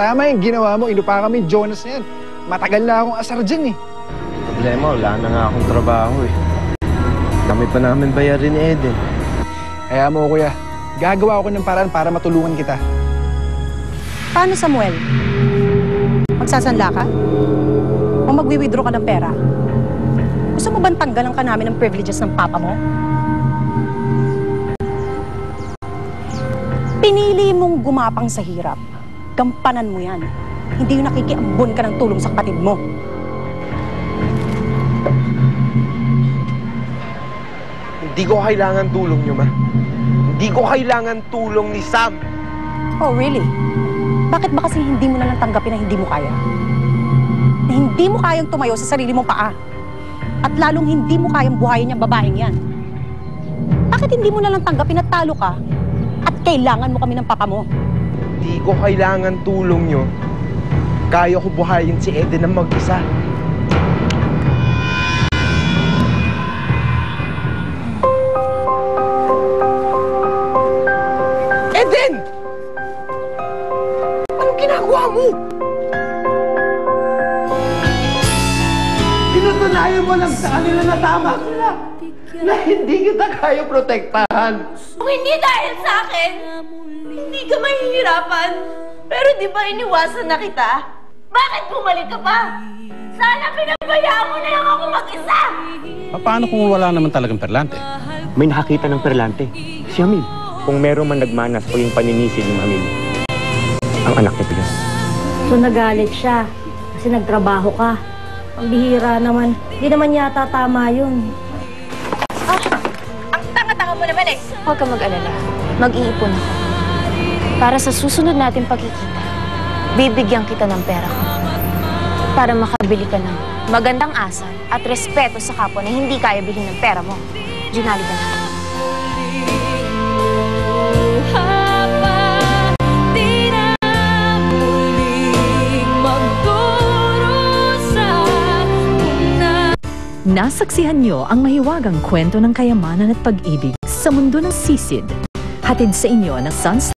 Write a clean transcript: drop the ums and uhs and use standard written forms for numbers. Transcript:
Tama yung ginawa mo, inupa kami Jonas na yan. Matagal na akong asar dyan eh. Problema, wala na nga akong trabaho eh. Kami pa namin bayarin ni Eden. Kaya mo kuya, gagawa ako ng paraan para matulungan kita. Paano, Samuel? Magsasanla ka? O magwi-withdraw ka ng pera? Gusto mo bang tanggalan ka namin ng privileges ng papa mo? Pinili mong gumapang sa hirap. Gampanan mo yan. Hindi yung nakikiambon ka ng tulong sa kapatid mo. Hindi ko kailangan tulong niyo, ma. Hindi ko kailangan tulong ni Sam. Oh, really? Bakit ba kasi hindi mo na lang tanggapin na hindi mo kaya? Na hindi mo kayang tumayo sa sarili mong paa. At lalong hindi mo kayang buhayin yung babaeng yan. Bakit hindi mo na lang tanggapin na talo ka at kailangan mo kami ng papa mo? Hindi ko kailangan tulong niyo. Kaya ko buhayin si Eden ng mag-isa. Eden! Anong ginagawa mo? Pinatunayan mo lang sa kanila na tama sila. Na hindi kita kaya protektahan. Kung hindi dahil sa akin, hindi ka mahihirapan. Pero di ba iniwasan na kita? Bakit bumalik ka pa? Sana pinabayaan mo na lang ako mag-isa! Paano kung wala naman talagang perlante? May nakakita ng perlante. Si Hamil. Kung meron man nagmanas o yung paninisid ni Hamil, ang anak niya yun. So nagalit siya kasi nagtrabaho ka. Ang bihira naman. Hindi naman yata tama yun. Ang tanga-tanga mo naman eh! Huwag ka mag-alala. Mag-iipon ako. Para sa susunod natin pagkikita, bibigyan kita ng pera ko. Para makabili ka ng magandang asal at respeto sa kapwa na hindi kaya bilhin ng pera mo. Junali ka na. Nasaksihan niyo ang mahiwagang kwento ng kayamanan at pag-ibig sa mundo ng sisid. Hatid sa inyo ng Sunset